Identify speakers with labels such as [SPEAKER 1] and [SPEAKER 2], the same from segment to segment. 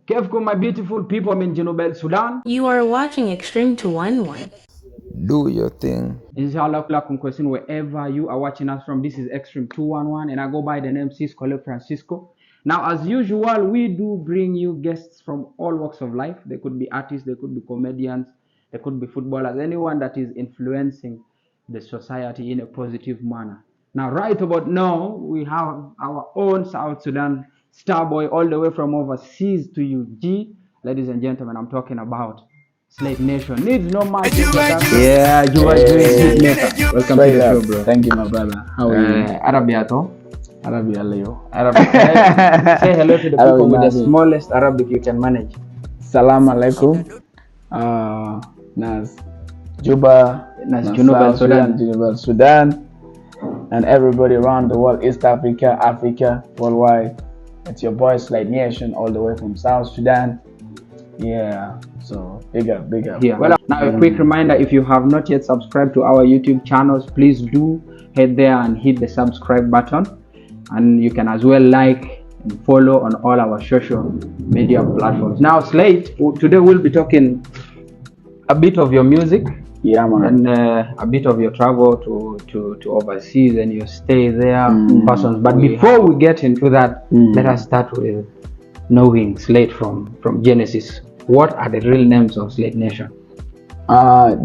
[SPEAKER 1] Kevko, my beautiful people, I'm in Junubel, Sudan.
[SPEAKER 2] You are watching Extreme 211.
[SPEAKER 3] Do your thing.
[SPEAKER 1] Inshallah, question wherever you are watching us from. This is Extreme 211, and I go by the name Cisco Francisco. Now, as usual, we do bring you guests from all walks of life. They could be artists, they could be comedians, they could be footballers, anyone that is influencing the society in a positive manner. Now, right about now, we have our own South Sudan star boy all the way from overseas to UG. Ladies and gentlemen, I'm talking about Slate Nation. Needs no much introduction. Yeah, you are doing Hitmaker. Welcome to the show, bro.
[SPEAKER 4] Thank you, my brother. How are you?
[SPEAKER 1] Arabiato.
[SPEAKER 4] Arabia Leo.
[SPEAKER 1] Arabic. Say hello to the people with the smallest Arabic you can manage.
[SPEAKER 4] Salam alaikum. Nas Juba,
[SPEAKER 1] Nas Junub Sudan.
[SPEAKER 4] Junub Sudan, and everybody around the world, East Africa, Africa, worldwide. It's your boy Slate Nation, all the way from South Sudan. Yeah, so big up.
[SPEAKER 1] Yeah. Well, now a quick reminder: if you have not yet subscribed to our YouTube channels, please do head there and hit the subscribe button, and you can as well like and follow on all our social media platforms. Now, Slate, today we'll be talking a bit of your music,
[SPEAKER 4] yeah, man,
[SPEAKER 1] and a bit of your travel to overseas and your stay there, persons. But before we get into that, let us start with knowing Slate from Genesis. What are the real names of Slate Nation?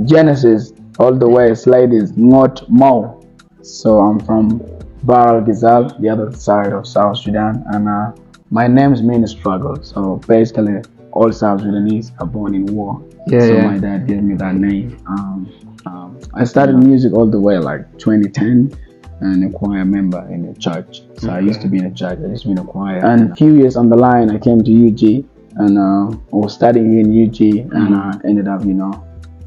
[SPEAKER 4] Genesis, all the way. Slate is not Mo. So I'm from Baral Gizal, the other side of South Sudan, and my names mean struggle. So basically, all South Sudanese are born in war. So my dad gave me that name. I started music all the way like 2010, and a choir member in a church. So I used to be in a church. I used to be in a choir. And a few years on the line, I came to UG, and I was studying in UG, and I ended up,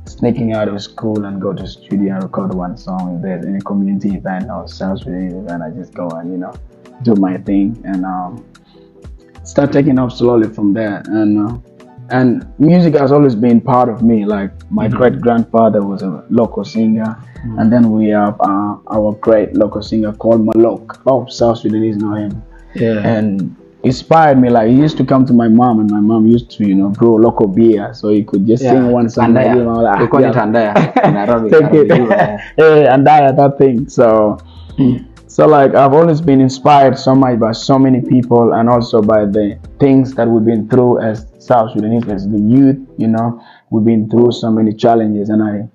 [SPEAKER 4] sneaking out of school and go to the studio and record one song. If there's any community event or South Sudanese event, I just go and do my thing, and start taking off slowly from there. And music has always been part of me. Like my great grandfather was a local singer, and then we have our great local singer called Malok. Oh, South Sudanese know him. Yeah. And inspired me. Like he used to come to my mom, and my mom used to brew local beer, so he could just sing one song.
[SPEAKER 1] Andaya. We call it Andaya in Arabic.
[SPEAKER 4] Take it. Andaya, that thing. So like I've always been inspired so much by so many people, and also by the things that we've been through as South Sudanese, as the youth. We've been through so many challenges, and I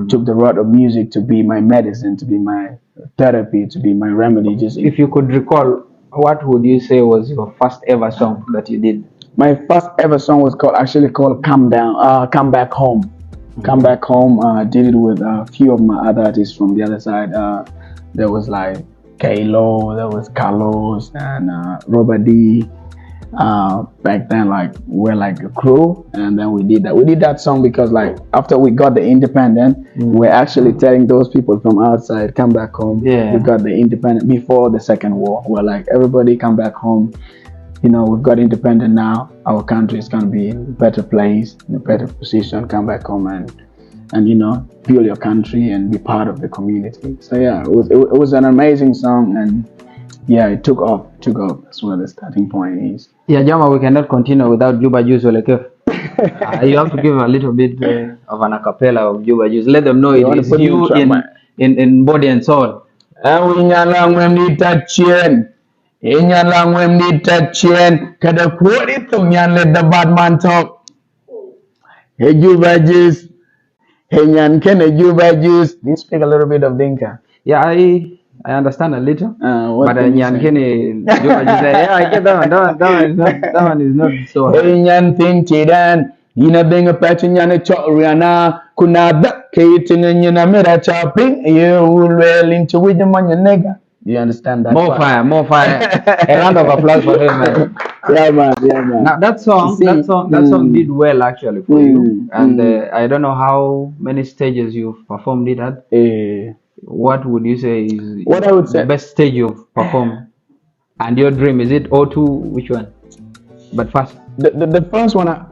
[SPEAKER 4] took the road of music to be my medicine, to be my therapy, to be my remedy. Just
[SPEAKER 1] if you could recall, what would you say was your first ever song that you did?
[SPEAKER 4] My first ever song was called "Come Down," "Come Back Home." "Come Back Home." I did it with a few of my other artists from the other side. There was like Kola, there was Carlos, and Robert D. Back then, like we're like a crew, and then we did that song because like after we got the independent, we're actually telling those people from outside, come back home. We got the independent before the second war. We're like, everybody come back home. We've got independent now. Our country is gonna be in a better place, in a better position. Come back home and build your country and be part of the community. So yeah, it was an amazing song, and yeah, it took off. That's where the starting point is.
[SPEAKER 1] Yeah, Jama, we cannot continue without Juba Juice. You have to give a little bit of an acapella of Juba Juice. Let them know it is you in body and soul.
[SPEAKER 4] Kada kuwari tonyan let the bad man talk. Hey Juba Juice. Hey Nyan Kene Juba Juice. Do you speak a little bit of Dinka?
[SPEAKER 1] Yeah, I understand a little, but Nyan Kene Juba Juice. Yeah, I get that one. That one is not so hard.
[SPEAKER 4] Hey Nyan Tin Tidan. Nina being a patch in Yana Choriana. Kunada Kating and Yana Mira chopping. You will well into with the money nigga. Do you understand that?
[SPEAKER 1] More fire. A round of applause for him, man.
[SPEAKER 4] Yeah, man.
[SPEAKER 1] Now that song did well actually for you, and I don't know how many stages you've performed it at. What would you say is the best stage you've performed? And your dream, is it O2? Which one? But first,
[SPEAKER 4] the first one, I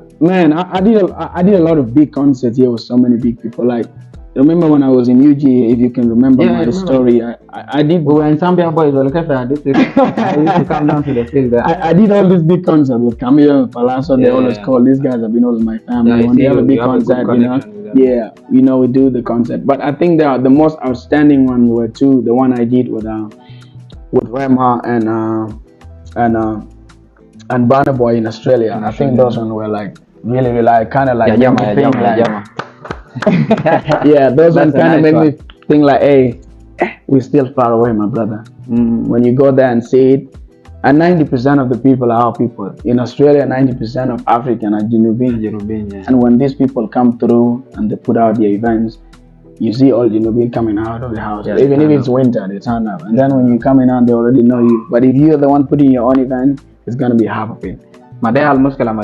[SPEAKER 4] did a lot of big concerts here with so many big people. Like Remember when I was in UG, if you can remember
[SPEAKER 1] Yeah, I
[SPEAKER 4] my
[SPEAKER 1] remember.
[SPEAKER 4] story, I did
[SPEAKER 1] We were in Zambia boys. Well, okay, I used to come down to the field there.
[SPEAKER 4] I did all these big concerts with Camille, Palazzo. They always
[SPEAKER 1] Yeah.
[SPEAKER 4] call these guys have been always my family.
[SPEAKER 1] Yeah, I
[SPEAKER 4] When
[SPEAKER 1] see
[SPEAKER 4] they have a
[SPEAKER 1] you
[SPEAKER 4] big
[SPEAKER 1] have a good
[SPEAKER 4] concert, you know,
[SPEAKER 1] connection with them.
[SPEAKER 4] yeah, you know, we do the concert. But I think the most outstanding one were two. The one I did with Rema and Burna Boy in Australia. And I think those ones were like really like kind of like
[SPEAKER 1] Yeah,
[SPEAKER 4] made me think like,
[SPEAKER 1] Jama.
[SPEAKER 4] yeah, those
[SPEAKER 1] That's
[SPEAKER 4] ones
[SPEAKER 1] a
[SPEAKER 4] kind of
[SPEAKER 1] nice
[SPEAKER 4] made
[SPEAKER 1] one.
[SPEAKER 4] me think like, hey, we're still far away, my brother. When you go there and see it, and 90% of the people are our people. In Australia, 90% of African are Genuine.
[SPEAKER 1] Yeah.
[SPEAKER 4] And when these people come through and they put out their events, you see all Genuine coming out of the house.
[SPEAKER 1] Yeah,
[SPEAKER 4] Even
[SPEAKER 1] they
[SPEAKER 4] if
[SPEAKER 1] turn
[SPEAKER 4] it's
[SPEAKER 1] up.
[SPEAKER 4] winter, they turn up. And then when you come in out, they already know you. But if you're the one putting your own event, it's gonna be half of it.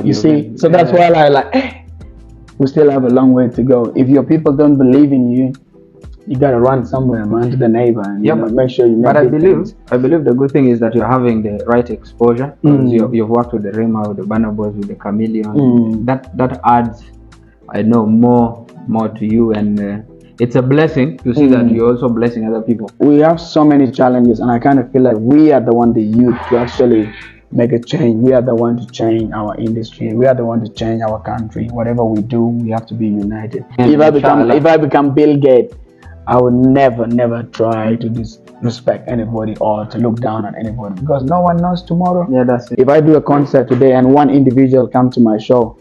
[SPEAKER 4] You see, so that's why I like, we still have a long way to go. If your people don't believe in you, you gotta run somewhere, man, to the neighbor, and you know, make sure you make.
[SPEAKER 1] But I
[SPEAKER 4] big
[SPEAKER 1] believe
[SPEAKER 4] things.
[SPEAKER 1] the good thing is that you're having the right exposure. You've worked with the Rema, with the Burna Boys, with the Chameleon. That adds, I know, more to you, and it's a blessing to see that you're also blessing other people.
[SPEAKER 4] We have so many challenges, and I kind of feel like we are the one, the youth, to actually make a change. We are the one to change our industry. We are the one to change our country. Whatever we do, we have to be united. If I become Bill Gates, I would never try to disrespect anybody or to look down on anybody, because no one knows tomorrow.
[SPEAKER 1] Yeah, that's it.
[SPEAKER 4] If I do a concert today and one individual come to my show,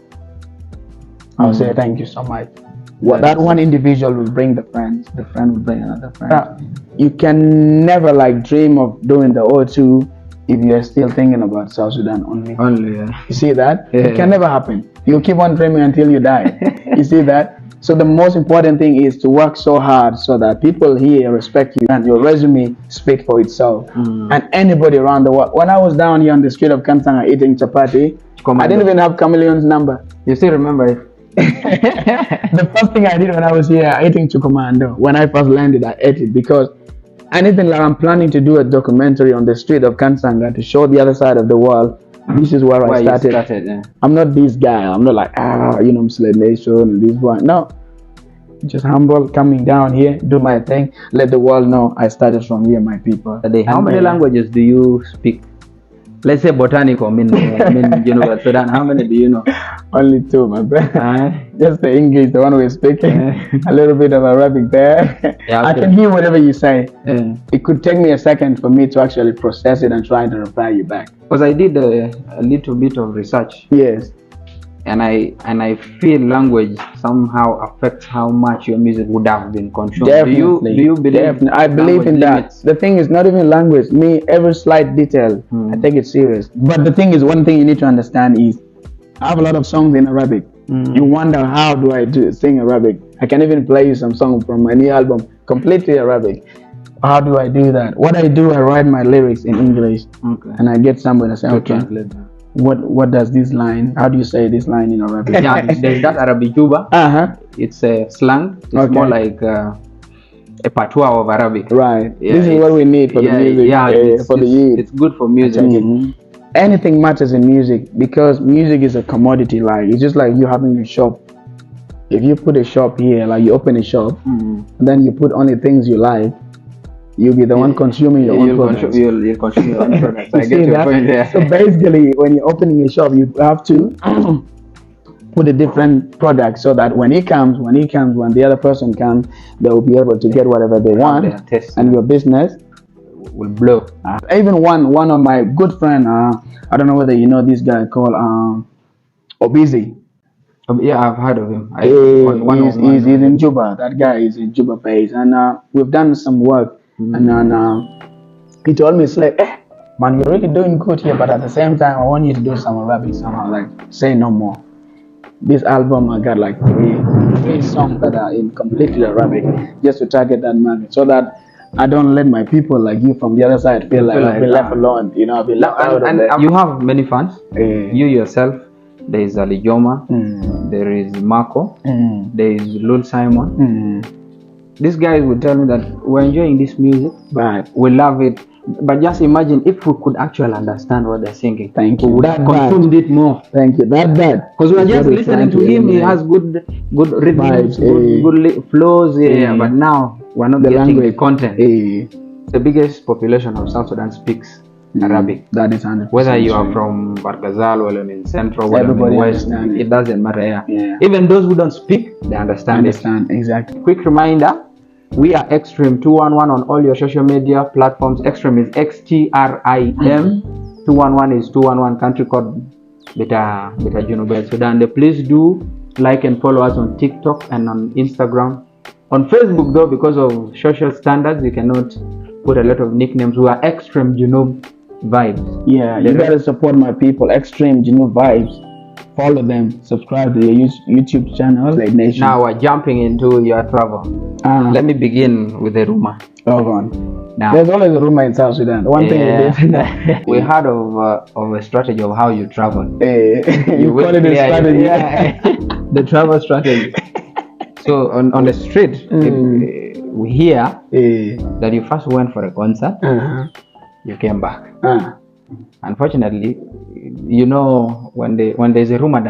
[SPEAKER 4] I'll say thank you so much. That one individual will bring the friend will bring another friend. You can never like dream of doing the O2 if you're still thinking about South Sudan only.
[SPEAKER 1] Yeah.
[SPEAKER 4] You see that?
[SPEAKER 1] Yeah.
[SPEAKER 4] It can never happen. You keep on dreaming until you die. You see that? So the most important thing is to work so hard so that people here respect you and your resume speak for itself. And anybody around the world. When I was down here on the street of Kantanga eating chapati, I didn't even have Chameleon's number.
[SPEAKER 1] You still remember it?
[SPEAKER 4] The first thing I did when I was here eating Chukomando, when I first landed, I ate it because anything like I'm planning to do a documentary on the street of Kansanga to show the other side of the world. This is where I started.
[SPEAKER 1] Yeah.
[SPEAKER 4] I'm not this guy. I'm not like, I'm Slate Nation and this one. No. Just humble, coming down here, do my thing, let the world know I started from here, my people.
[SPEAKER 1] How many languages do you speak? Let's say botanical, mean University Sudan. How many do you know?
[SPEAKER 4] Only two, my brother. Just the English, the one we're speaking. A little bit of Arabic there.
[SPEAKER 1] Yeah, okay.
[SPEAKER 4] I can hear whatever you say. It could take me a second for me to actually process it and try to reply you back.
[SPEAKER 1] Because I did a little bit of research.
[SPEAKER 4] Yes.
[SPEAKER 1] And I feel language somehow affects how much your music would have been consumed.
[SPEAKER 4] Definitely.
[SPEAKER 1] Do you believe?
[SPEAKER 4] Definitely. I believe in that. The thing is not even language. Me, every slight detail, I take it serious. But the thing is, one thing you need to understand is, I have a lot of songs in Arabic. You wonder how do I sing Arabic? I can even play you some songs from my new album, completely Arabic. How do I do that? What I do, I write my lyrics in English, and I get somebody to say, okay. What does this line? How do you say this line in Arabic?
[SPEAKER 1] Yeah, there's that Arabic Juba. It's a slang. It's more like a patois of Arabic.
[SPEAKER 4] Right.
[SPEAKER 1] Yeah,
[SPEAKER 4] this is what we need for the music.
[SPEAKER 1] Yeah,
[SPEAKER 4] for the youth.
[SPEAKER 1] It's good for music.
[SPEAKER 4] Anything matters in music because music is a commodity. Like it's just like you having a shop. If you put a shop here, like you open a shop, and then you put only things you like, you'll be the one consuming your own products.
[SPEAKER 1] You'll consume your own products. I get your point there.
[SPEAKER 4] So basically, when you're opening a shop, you have to put a different product so that when the other person comes, they will be able to get whatever they want, and your business
[SPEAKER 1] will blow.
[SPEAKER 4] Even one of my good friend, I don't know whether you know this guy called Obizi.
[SPEAKER 1] Yeah, I've heard of him.
[SPEAKER 4] He's in Juba. That guy is in Juba base, and we've done some work. And then he told me, it's like, man, you're really doing good here, but at the same time, I want you to do some Arabic somehow, like, say no more. This album, I got like three songs that are in completely Arabic, just to target that market, so that I don't let my people like you from the other side feel like I've been left alone, I've been left out.
[SPEAKER 1] And you have many fans. You yourself, there is Ali Joma, there is Marco, there is Lul Simon. These guys will tell me that we're enjoying this music,
[SPEAKER 4] right?
[SPEAKER 1] We love it. But just imagine if we could actually understand what they're singing.
[SPEAKER 4] Thank
[SPEAKER 1] We
[SPEAKER 4] you.
[SPEAKER 1] would
[SPEAKER 4] That
[SPEAKER 1] have consumed it more.
[SPEAKER 4] Thank you. That.
[SPEAKER 1] Because we're
[SPEAKER 4] is
[SPEAKER 1] just
[SPEAKER 4] what we're
[SPEAKER 1] listening
[SPEAKER 4] trying
[SPEAKER 1] to him. He
[SPEAKER 4] eliminate.
[SPEAKER 1] has good rhythms,
[SPEAKER 4] Vibes,
[SPEAKER 1] good flows. Yeah, but now we're not
[SPEAKER 4] The
[SPEAKER 1] getting
[SPEAKER 4] language.
[SPEAKER 1] the content. The biggest population of South Sudan speaks Arabic.
[SPEAKER 4] That is 100%.
[SPEAKER 1] Whether you are from Bargazal or in Central or in
[SPEAKER 4] Everybody
[SPEAKER 1] West,
[SPEAKER 4] understands
[SPEAKER 1] it doesn't matter.
[SPEAKER 4] Yeah.
[SPEAKER 1] Even those who don't speak, they understand it.
[SPEAKER 4] Exactly.
[SPEAKER 1] Quick reminder, we are Extreme 211 on all your social media platforms. Extreme is XTRIM. 211 is 211 country code Beta Junubel Sudan. Please do like and follow us on TikTok and on Instagram. On Facebook though, because of social standards, you cannot put a lot of nicknames. We are Extreme Junub Vibes.
[SPEAKER 4] Yeah, you gotta support my people. Extreme Genu Vibes. Follow them. Subscribe to their YouTube channel, Slate Nation.
[SPEAKER 1] Now we're jumping into your travel. Let me begin with the rumor.
[SPEAKER 4] Go on.
[SPEAKER 1] Now,
[SPEAKER 4] there's always a rumor in South Sudan. One thing we did.
[SPEAKER 1] We heard of a strategy of how you travel.
[SPEAKER 4] You call it a strategy.
[SPEAKER 1] Yeah. The travel strategy. So on the street, we hear that you first went for a concert. You came back. Unfortunately, you know when there's a rumor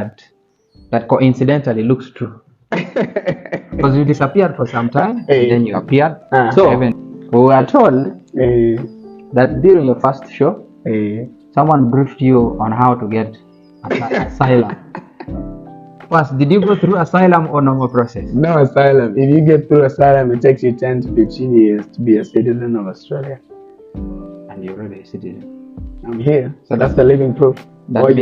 [SPEAKER 1] that coincidentally looks true. Because you disappeared for some time, and then you appeared. So even we were told that during your first show, someone briefed you on how to get asylum. First, did you go through asylum or normal process?
[SPEAKER 4] No asylum. If you get through asylum, it takes you 10 to 15 years to be a citizen of Australia.
[SPEAKER 1] And you're already a citizen.
[SPEAKER 4] I'm here, so that's the living proof.
[SPEAKER 1] That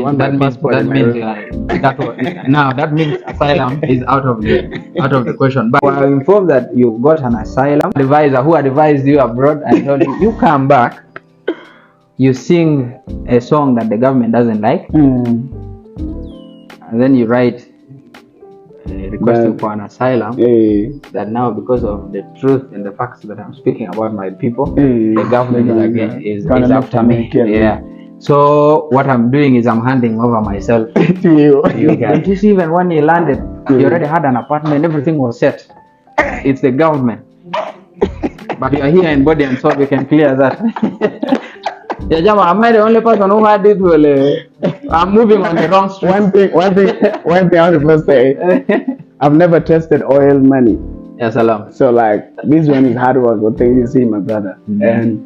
[SPEAKER 1] means asylum is out of the question. But we are informed that you got an asylum advisor who advised you abroad and told you come back, you sing a song that the government doesn't like, and then you write requesting for an asylum. That now, because of the truth and the facts that I'm speaking about my people, the government is after me. Yeah. So what I'm doing is I'm handing over myself to you guys. Just even when you landed, you already had an apartment, everything was set. It's the government. But you're here in body and soul, we can clear that. Yeah, Jama, am I the only person who had it? Well, I'm moving on the wrong street. One thing
[SPEAKER 4] I want to say, I've never tested oil money.
[SPEAKER 1] Yes, salam.
[SPEAKER 4] So like, this one is hard work, what thing you see, my brother. And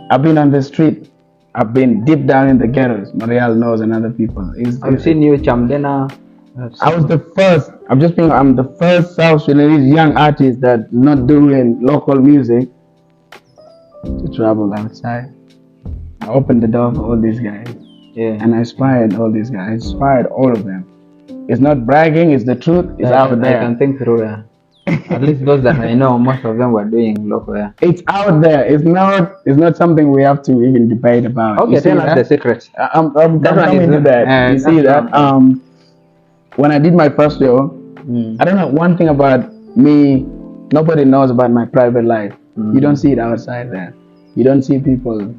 [SPEAKER 4] I've been on the street. I've been deep down in the ghettos. Mariel knows and other people.
[SPEAKER 1] I've seen you, Chamdena.
[SPEAKER 4] I was the first. I'm the first South Sudanese young artist that's not doing local music to travel outside. I opened the door for all these guys. Yeah. And I inspired all these guys. I inspired all of them. It's not bragging, it's the truth. It's out there.
[SPEAKER 1] I can think through that. At least those that I know, most of them were doing local. Yeah.
[SPEAKER 4] It's out there. It's not something we have to even debate about.
[SPEAKER 1] Okay, tell us the secret.
[SPEAKER 4] I'm coming to that. You see that? When I did my first show, I don't know, one thing about me, nobody knows about my private life. You don't see it outside there. You don't see people,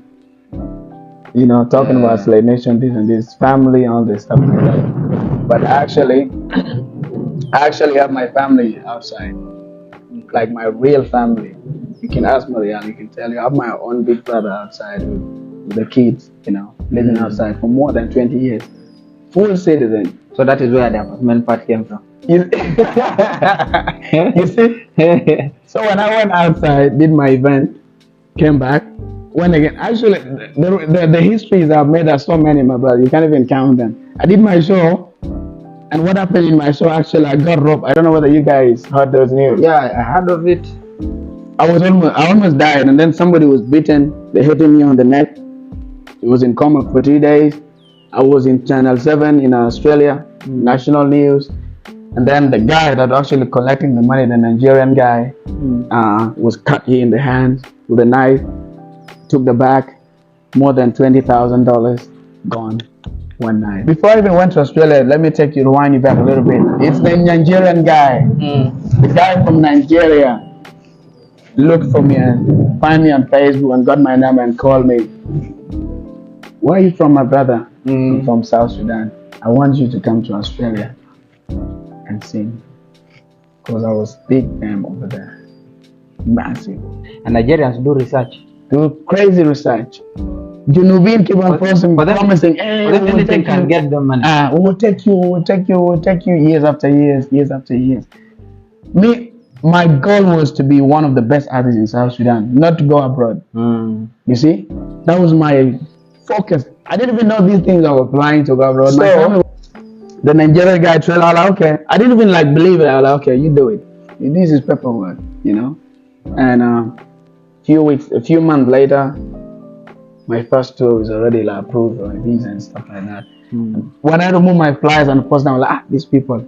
[SPEAKER 4] talking about Slate Nation, this and this, family, all this stuff like that. But I actually have my family outside, like my real family. You can ask Marielle, you can tell you, I have my own big brother outside with the kids, living outside for more than 20 years. Full citizen.
[SPEAKER 1] So that is where the apartment part came from.
[SPEAKER 4] You see? So when I went outside, did my event, came back, went again. Actually, the histories I've made are so many, my brother. You can't even count them. I did my show, and what happened in my show, actually, I got robbed. I don't know whether you guys heard those news.
[SPEAKER 1] Yeah, I heard of it.
[SPEAKER 4] I almost died, and then somebody was beaten. They hit me on the neck. It was in coma for 3 days. I was in Channel 7 in Australia, national news. And then the guy that actually collecting the money, the Nigerian guy, was cut here in the hand with a knife, took the bag, more than $20,000 gone one night. Before I even went to Australia, let me rewind you back a little bit. It's the Nigerian guy, the guy from Nigeria, looked for me and find me on Facebook and got my number and called me. Where are you from, my brother? I'm from South Sudan. I want you to come to Australia and sing, because I was big time over there, massive.
[SPEAKER 1] And Nigerians do research.
[SPEAKER 4] do crazy research. Junubin keep on promising, hey,
[SPEAKER 1] But then anything can get them money.
[SPEAKER 4] we will take you years after years. My goal was to be one of the best artists in South Sudan, not to go abroad. You see, that was my focus. I didn't even know these things I was applying to go abroad. My family, the Nigerian guy told me, okay, I didn't even like believe it. I was like, okay, you do it. This is paperwork, you know. And a few months later, my first tour was already like approved for my visa and stuff like that. When I removed my flyers and post them, I was like, these people,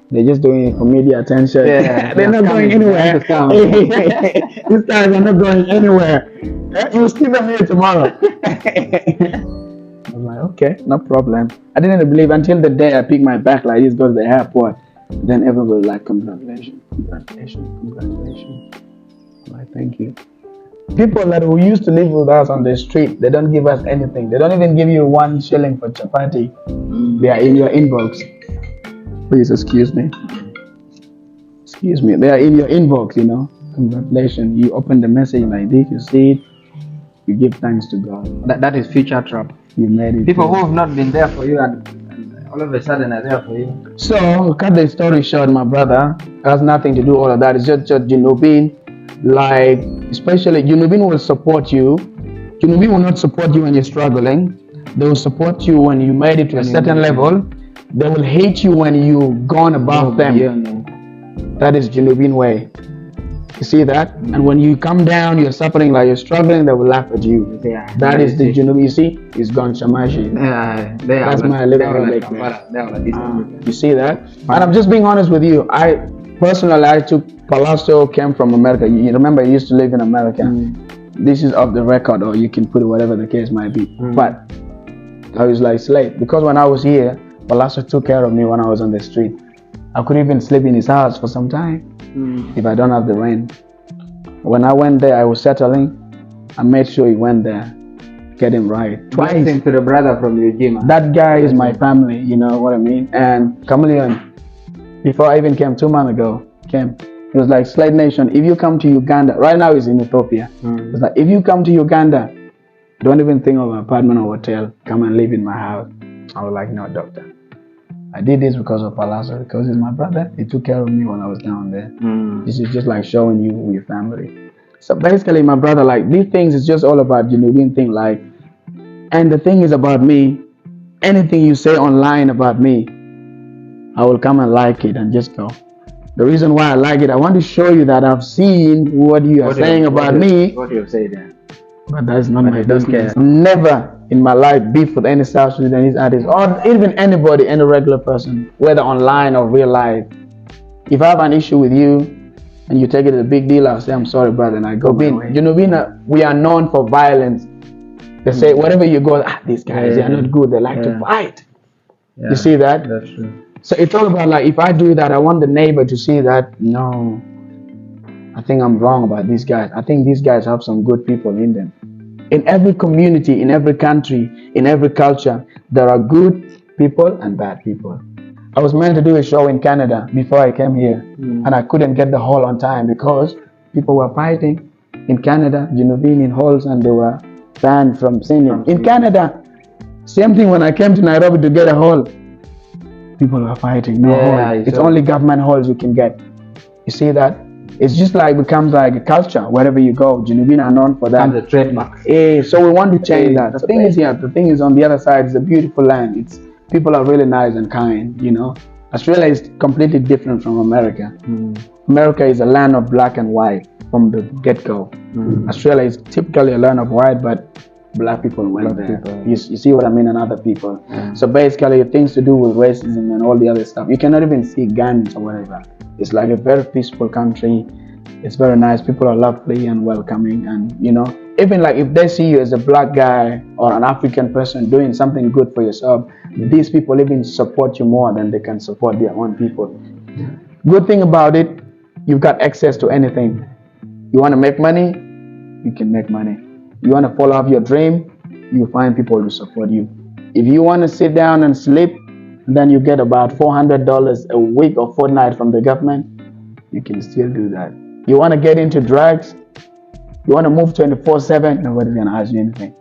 [SPEAKER 4] they're just doing it for media attention.
[SPEAKER 1] Yeah,
[SPEAKER 4] they're not going anywhere. These guys are not going anywhere. You'll see them here tomorrow. I'm like, okay, no problem. I didn't believe until the day I picked my bag like this, go to the airport. Then everybody was like, congratulations. I'm like, thank you. People that who used to live with us on the street, they don't give us anything. They don't even give you 1 shilling for chapati. They are in your inbox. Please excuse me. They are in your inbox, you know. Congratulations. You open the message like this, you see it, you give thanks to God.
[SPEAKER 1] That is future trap.
[SPEAKER 4] You made it.
[SPEAKER 1] People who have not been there for you and all of a sudden are there for you.
[SPEAKER 4] So, cut the story short, my brother, has nothing to do all of that. It's just Junubin. Like, especially Junubin will support you. Junubin will not support you when you're struggling. They will support you when you made it to a certain level. They will hate you when you've gone above them. That is Junubin way. You see that? And when you come down, you're suffering like you're struggling, they will laugh at you. That is the Junubin. You see? It's gone Shamashi. That's my little You see that? And I'm just being honest with you. I took Palazzo, came from America. You remember I used to live in America. This is off the record, or you can put it whatever the case might be. But I was like Slate, because when I was here, Palazzo took care of me when I was on the street. I could even sleep in his house for some time if I don't have the rent. When I went there, I was settling. I made sure he went there, get him right.
[SPEAKER 1] Twice to the brother from Ujima.
[SPEAKER 4] That guy is my family, you know what I mean? And Chameleon, before I even came 2 months ago, it was like, Slate Nation, if you come to Uganda, right now he's in Ethiopia. It's like, if you come to Uganda, don't even think of an apartment or hotel. Come and live in my house. I was like, no, doctor. I did this because of Palazzo, because he's my brother. He took care of me when I was down there. This is just like showing you your family. So basically, my brother, like, these things is just all about genuine thing. Like, and the thing is about me, anything you say online about me, I will come and like it and just go. The reason why I like it, I want to show you that I've seen what you are saying about me.
[SPEAKER 1] What you have said there.
[SPEAKER 4] But that's not my business. Never in my life beef with any South Sudanese artist or even anybody, any regular person, whether online or real life. If I have an issue with you and you take it as a big deal, I'll say, I'm sorry, brother, and I go. You know, we are known for violence. They say, wherever you go, these guys, they are not good. They like to fight. You see that?
[SPEAKER 1] That's true.
[SPEAKER 4] So it's all about, like, if I do that, I want the neighbor to see that, no, I think I'm wrong about these guys. I think these guys have some good people in them. In every community, in every country, in every culture, there are good people and bad people. I was meant to do a show in Canada before I came here, and I couldn't get the hall on time because people were fighting in Canada, Genovese in halls, and they were banned from singing. In Canada, same thing when I came to Nairobi to get a hall. People were fighting, no hall. It's only government halls you can get. You see that? It's just like becomes like a culture wherever you go. Genovese are known for that.
[SPEAKER 1] And the trademark.
[SPEAKER 4] So we want to change that. The thing is on the other side, it's a beautiful land. People are really nice and kind, you know. Australia is completely different from America. America is a land of black and white from the get-go. Australia is typically a land of white, but black people went there. You see what I mean? And other people. So basically, things to do with racism and all the other stuff. You cannot even see guns or whatever. It's like a very peaceful country. It's very nice. People are lovely and welcoming. And, you know, even like if they see you as a black guy or an African person doing something good for yourself, these people even support you more than they can support their own people. Good thing about it, you've got access to anything. You want to make money, you can make money. You want to follow up your dream, you find people to support you. If you want to sit down and sleep, then you get about $400 a week or fortnight from the government, you can still do that. You want to get into drugs, You want to move 24/7, nobody's gonna ask you anything.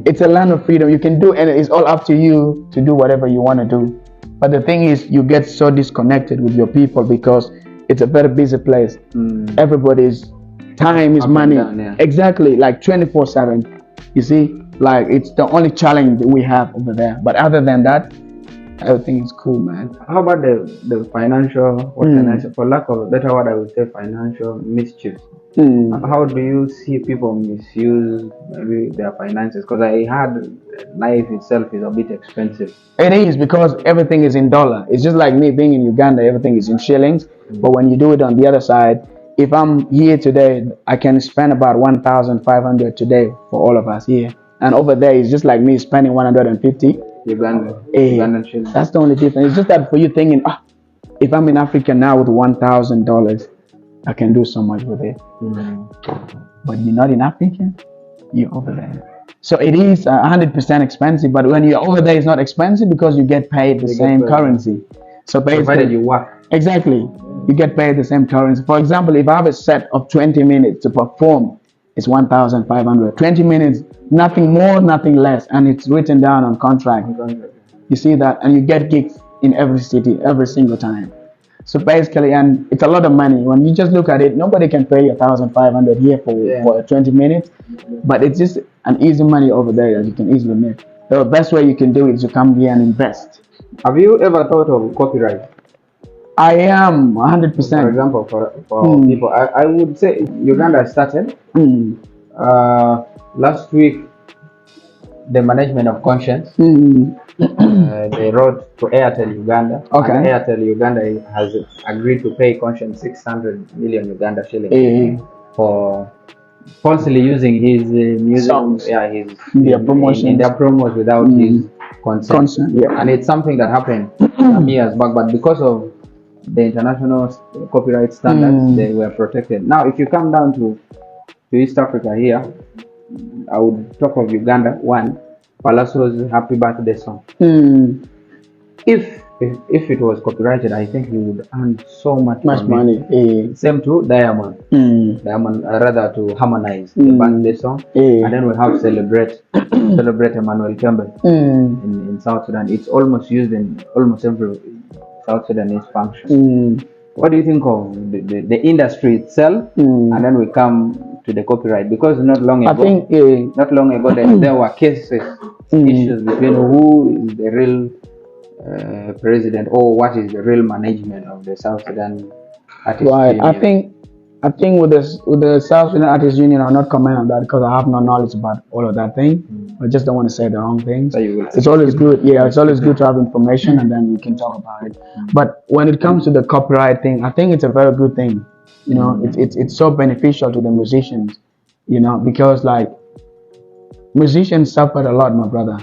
[SPEAKER 4] It's a land of freedom. You can do, and it's all up to you to do whatever you want to do. But the thing is, you get so disconnected with your people because it's a very busy place. Everybody's time is
[SPEAKER 1] Up and
[SPEAKER 4] money.
[SPEAKER 1] down, yeah.
[SPEAKER 4] Exactly, like 24/7. You see, like it's the only challenge that we have over there. But other than that, everything is cool, man.
[SPEAKER 1] How about the financial, what can I say, for lack of a better word, I would say financial mischief. How do you see people misuse maybe their finances? Because I heard life itself is a bit expensive.
[SPEAKER 4] It is because everything is in dollar. It's just like me being in Uganda, everything is in shillings. But when you do it on the other side, if I'm here today, I can spend about 1,500 today for all of us here. And over there, it's just like me spending 150.
[SPEAKER 1] Ugandan shillings.
[SPEAKER 4] That's the only difference. It's just that for you thinking, if I'm in Africa now with $1,000, I can do so much with it. But you're not in Africa, you're over there. So it is 100% expensive, but when you're over there, it's not expensive because you get paid the same currency. So
[SPEAKER 1] Provided
[SPEAKER 4] basically,
[SPEAKER 1] you work.
[SPEAKER 4] exactly, you get paid the same currency. For example, if I have a set of 20 minutes to perform, it's 1,500. 20 minutes, nothing more, nothing less, and it's written down on contract. You see that, and you get gigs in every city, every single time. So basically, and it's a lot of money. When you just look at it, nobody can pay 1,500 here for 20 minutes, but it's just an easy money over there that you can easily make. The best way you can do it is to come here and invest.
[SPEAKER 1] Have you ever thought of copyright?
[SPEAKER 4] I am
[SPEAKER 1] For
[SPEAKER 4] 100%.
[SPEAKER 1] example, for people, I would say Uganda started last week. The management of conscience. They wrote to Airtel Uganda.
[SPEAKER 4] Okay.
[SPEAKER 1] And Airtel Uganda has agreed to pay conscience 600 million Uganda shillings for falsely using his music,
[SPEAKER 4] Songs.
[SPEAKER 1] his
[SPEAKER 4] promotions.
[SPEAKER 1] in their promos without his consent.
[SPEAKER 4] Yeah.
[SPEAKER 1] And it's something that happened some years back, but because of the international copyright standards, they were protected. Now, if you come down to East Africa here, I would talk of Uganda. One, Palasso's Happy Birthday song. If it was copyrighted, I think he would earn so much
[SPEAKER 4] money.
[SPEAKER 1] Same to Diamond. Diamond, rather to harmonize the birthday song. And then we have Celebrate Emmanuel Campbell in South Sudan. It's almost used in almost every South Sudanese function. What do you think of the industry itself? And then we come to the copyright, because not long ago there were cases, issues between who is the real president or what is the real management of the South Sudan Artists
[SPEAKER 4] Right.
[SPEAKER 1] Union.
[SPEAKER 4] I think with the South Sudan Artists Union, I'll not comment on that because I have no knowledge about all of that thing. I just don't want to say the wrong things.
[SPEAKER 1] So you will
[SPEAKER 4] It's always good. Yeah, it's always good to have information and then you can talk about it. But when it comes to the copyright thing, I think it's a very good thing. You know, it's so beneficial to the musicians. You know, because like musicians suffered a lot, my brother.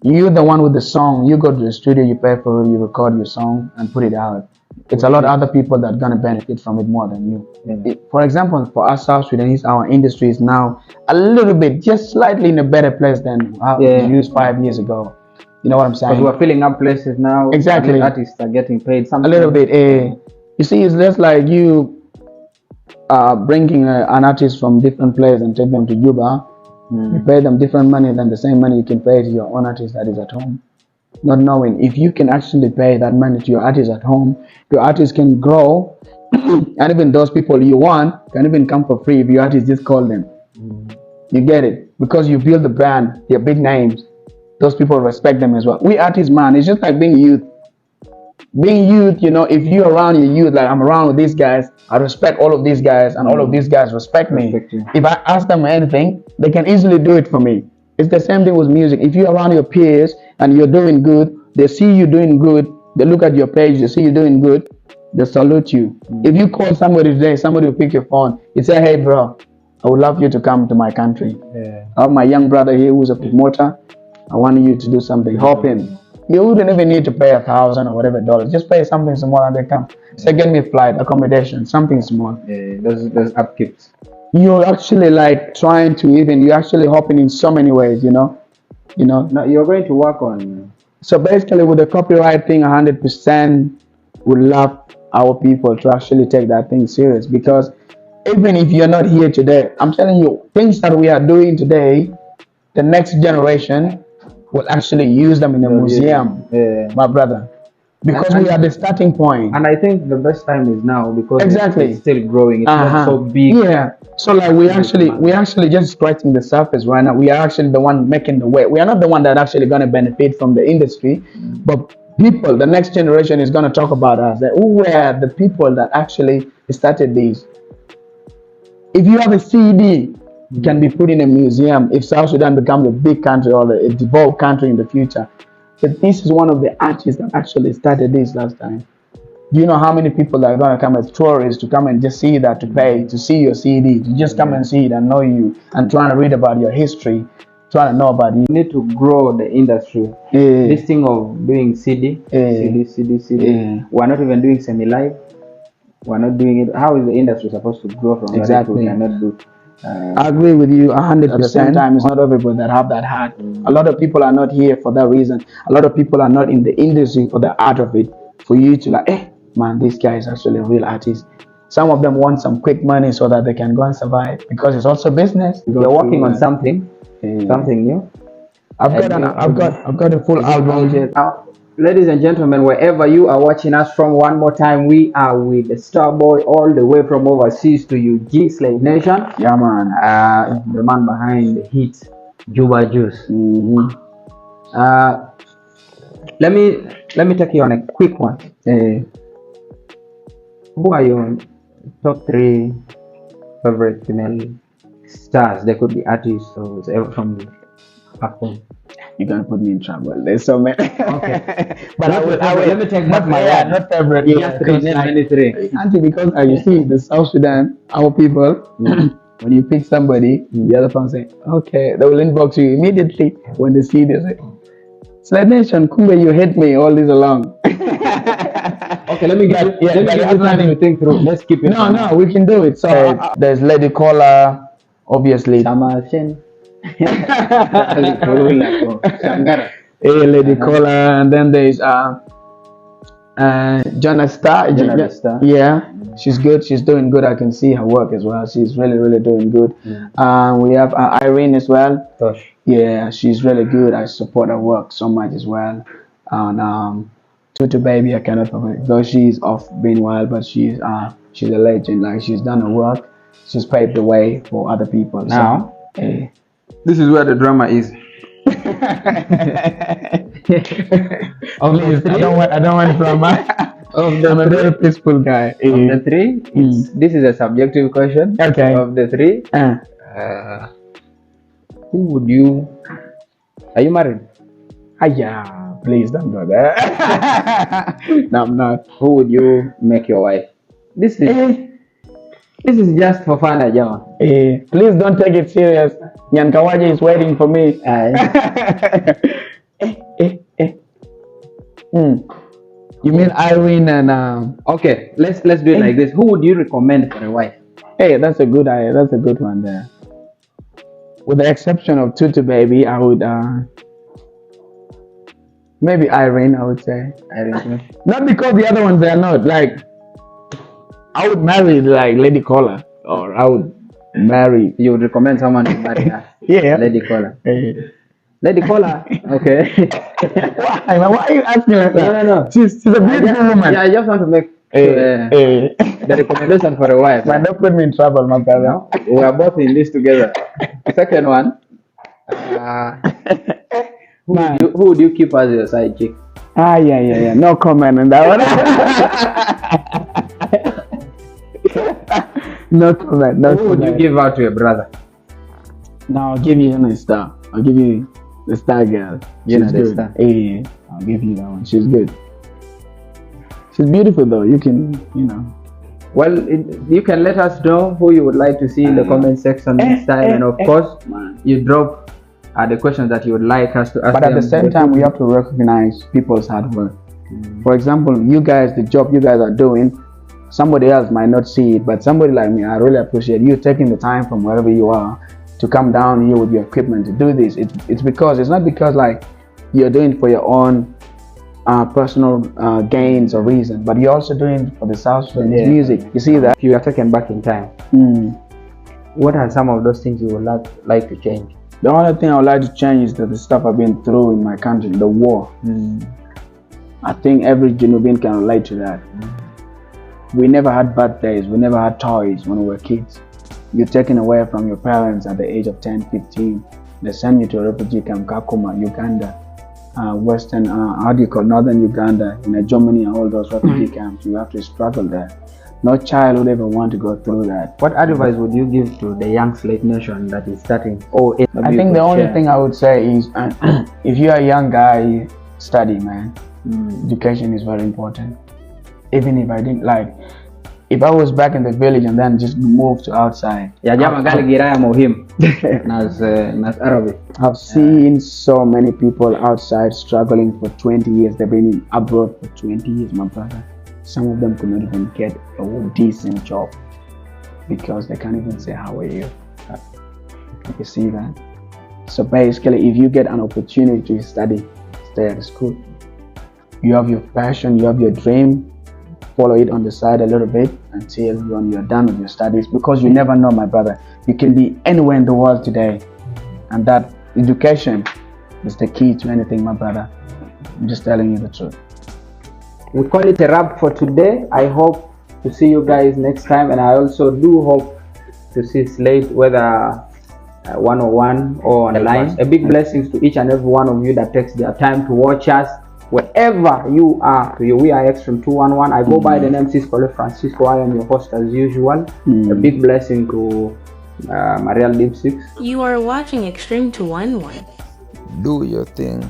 [SPEAKER 4] You're the one with the song. You go to the studio, you pay for it, you record your song and put it out. It's a lot of other people that are gonna benefit from it more than you. For example, for us South Sudanese, our industry is now a little bit, just slightly in a better place than how it used 5 years ago. You know what I'm saying?
[SPEAKER 1] Because we're filling up places now.
[SPEAKER 4] Exactly.
[SPEAKER 1] Artists are getting paid
[SPEAKER 4] A little bit. You see, it's just like you bringing an artist from different places and take them to Juba. You pay them different money than the same money you can pay to your own artist that is at home. Not knowing if you can actually pay that money to your artist at home, your artist can grow, and even those people you want can even come for free if your artist just call them. You get it? Because you build the brand, they're big names. Those people respect them as well. We artists, man, it's just like being youth. Being youth, you know, if you're around your youth, like I'm around with these guys, I respect all of these guys, and all of these guys respect me. If I ask them anything, they can easily do it for me. It's the same thing with music. If you're around your peers and you're doing good, they see you doing good, they look at your page, they see you doing good, they salute you. If you call somebody today, somebody will pick your phone, you say, hey bro, I would love you to come to my country. I have my young brother here who's a promoter. I want you to do something. Help him. You wouldn't even need to pay $1,000 or whatever dollars. Just pay something small and they come. Say, get me a flight, accommodation, something small.
[SPEAKER 1] Those upkeeps.
[SPEAKER 4] You're actually like trying to you're actually helping in so many ways, you know.
[SPEAKER 1] Now you're going to work on.
[SPEAKER 4] So basically with the copyright thing, 100% would love our people to actually take that thing serious, because even if you're not here today, I'm telling you, things that we are doing today, the next generation will actually use them in a museum, my brother, because we are the starting point.
[SPEAKER 1] And I think the best time is now because
[SPEAKER 4] Exactly.
[SPEAKER 1] it's still growing. It's not so big.
[SPEAKER 4] Yeah. So like we actually just scratching the surface right now. We are actually the one making the way. We are not the one that actually gonna benefit from the industry, but people, the next generation is gonna talk about us. That who were the people that actually started this. If you have a CD, it can be put in a museum. If South Sudan becomes a big country or a developed country in the future, but this is one of the artists that actually started this last time. Do you know how many people are going to come as tourists to come and just see that, to pay, to see your CD, to just come and see it and know you and trying to read about your history, trying to know about you?
[SPEAKER 1] You need to grow the industry. This thing of doing CD. We're not even doing semi-live. We're not doing it. How is the industry supposed to grow from that? We cannot do.
[SPEAKER 4] I agree with you 100%. At the same time, it's not everybody that have that heart. A lot of people are not here for that reason. A lot of people are not in the industry for the art of it. For you to like, man, this guy is actually a real artist. Some of them want some quick money so that they can go and survive because it's also business.
[SPEAKER 1] You're working on something new.
[SPEAKER 4] I've got a full album.
[SPEAKER 1] Ladies and gentlemen, wherever you are watching us from, one more time, we are with the Starboy all the way from overseas to UG, Slate Nation.
[SPEAKER 4] Yeah, man.
[SPEAKER 1] The man behind the hit, Juba Juice. Let me take you on a quick one. Who are your top 3 favorite female stars? They could be artists or whatever from back home.
[SPEAKER 4] You're gonna put me in trouble. There's so many.
[SPEAKER 1] Okay.
[SPEAKER 4] But
[SPEAKER 1] let me take back my word.
[SPEAKER 4] Not favorite.
[SPEAKER 1] Yeah, three.
[SPEAKER 4] Auntie, because you see, the South Sudan, our people, when you pick somebody, the other person say, okay, they will inbox you immediately when they see this. Slate Nation, Kumbe, you hate me all this along.
[SPEAKER 1] Okay, let me give you something to think through. Let's keep it.
[SPEAKER 4] No, we can do it. So there's Lady Kola, obviously. Lady Kola, and then there's Jonah. Yeah, she's good. She's doing good. I can see her work as well. She's really doing good. We have Irene as well.
[SPEAKER 1] Tosh.
[SPEAKER 4] Yeah, she's really good. I support her work so much as well. And Tutu Baby, I cannot forget, though she's off being wild, but she's a legend. Like, she's done her work. She's paved the way for other people.
[SPEAKER 1] Now, this is where the drama is.
[SPEAKER 4] Please, I don't want drama. I'm a very peaceful guy.
[SPEAKER 1] Of the 3, this is a subjective question.
[SPEAKER 4] Okay.
[SPEAKER 1] Of the 3, who would you? Are you married?
[SPEAKER 4] Yeah, please don't go there. No, I'm not.
[SPEAKER 1] Who would you make your wife? This is just for fun, Ajama.
[SPEAKER 4] Please don't take it serious. Nyan Kawaji is waiting for me. You mean Irene and
[SPEAKER 1] Okay, let's do it like this. Who would you recommend for a wife?
[SPEAKER 4] Hey, that's a good idea. That's a good one there. With the exception of Tutu Baby, I would maybe Irene. I would say
[SPEAKER 1] Irene.
[SPEAKER 4] Not because the other ones they are not. Like, I would marry like Lady Kola, or I would marry.
[SPEAKER 1] You would recommend someone to marry her?
[SPEAKER 4] Yeah,
[SPEAKER 1] Lady Kola. Lady Kola. Okay.
[SPEAKER 4] Why are you asking like that?
[SPEAKER 1] No.
[SPEAKER 4] She's a beautiful woman.
[SPEAKER 1] Yeah, I just want to make the recommendation for a wife.
[SPEAKER 4] Man, don't put me in trouble, my brother.
[SPEAKER 1] We are both in this together. Second one. Who would you keep as your side chick?
[SPEAKER 4] Yeah. No comment on that one. No comment.
[SPEAKER 1] Who would you give out to your brother?
[SPEAKER 4] No, I'll give you a star. I'll give you the star girl. She's good.
[SPEAKER 1] Star.
[SPEAKER 4] Yeah, I'll give you that one. She's good. She's beautiful though. You can,
[SPEAKER 1] Well, you can let us know who you would like to see in the comment section next time, and of course, you drop the questions that you would like us to ask.
[SPEAKER 4] But at the same time, we have to recognize people's hard work. For example, you guys, the job you guys are doing, somebody else might not see it, but somebody like me, I really appreciate you taking the time from wherever you are to come down here with your equipment to do this. It's not because like you're doing it for your own personal gains or reason, but you're also doing it for the South Sudanese music. You see that?
[SPEAKER 1] If you are taken back in time, what are some of those things you would like to change?
[SPEAKER 4] The only thing I would like to change is that the stuff I've been through in my country, the war. I think every Genubian can relate to that. We never had birthdays, we never had toys when we were kids. You're taken away from your parents at the age of 10, 15. They send you to a refugee camp, Kakuma, Uganda, northern Uganda, Germany, and all those refugee camps. You have to struggle there. No child would ever want to go through that.
[SPEAKER 1] What advice would you give to the young Slate Nation that is starting?
[SPEAKER 4] I think the only thing I would say is, if you're a young guy, study, man. Education is very important. Even if I didn't if I was back in the village and then just moved to outside. I've seen so many people outside struggling for 20 years. They've been abroad for 20 years, my brother. Some of them could not even get a decent job because they can't even say, how are you? You see that? So basically, if you get an opportunity to study, stay at school. You have your passion, you have your dream, follow it on the side a little bit until when you're done with your studies, because you never know, my brother. You can be anywhere in the world today, and that education is the key to anything, my brother. I'm just telling you the truth.
[SPEAKER 1] We call it a wrap for today. I hope to see you guys next time, and I also do hope to see Slate, whether 101 or on the line. A big blessings to each and every one of you that takes their time to watch us. Wherever you are, we are Extreme 211. I go by the name Kola Francisco. I am your host as usual. A big blessing to Mariel Deep 6.
[SPEAKER 2] You are watching Extreme 211.
[SPEAKER 3] Do your thing.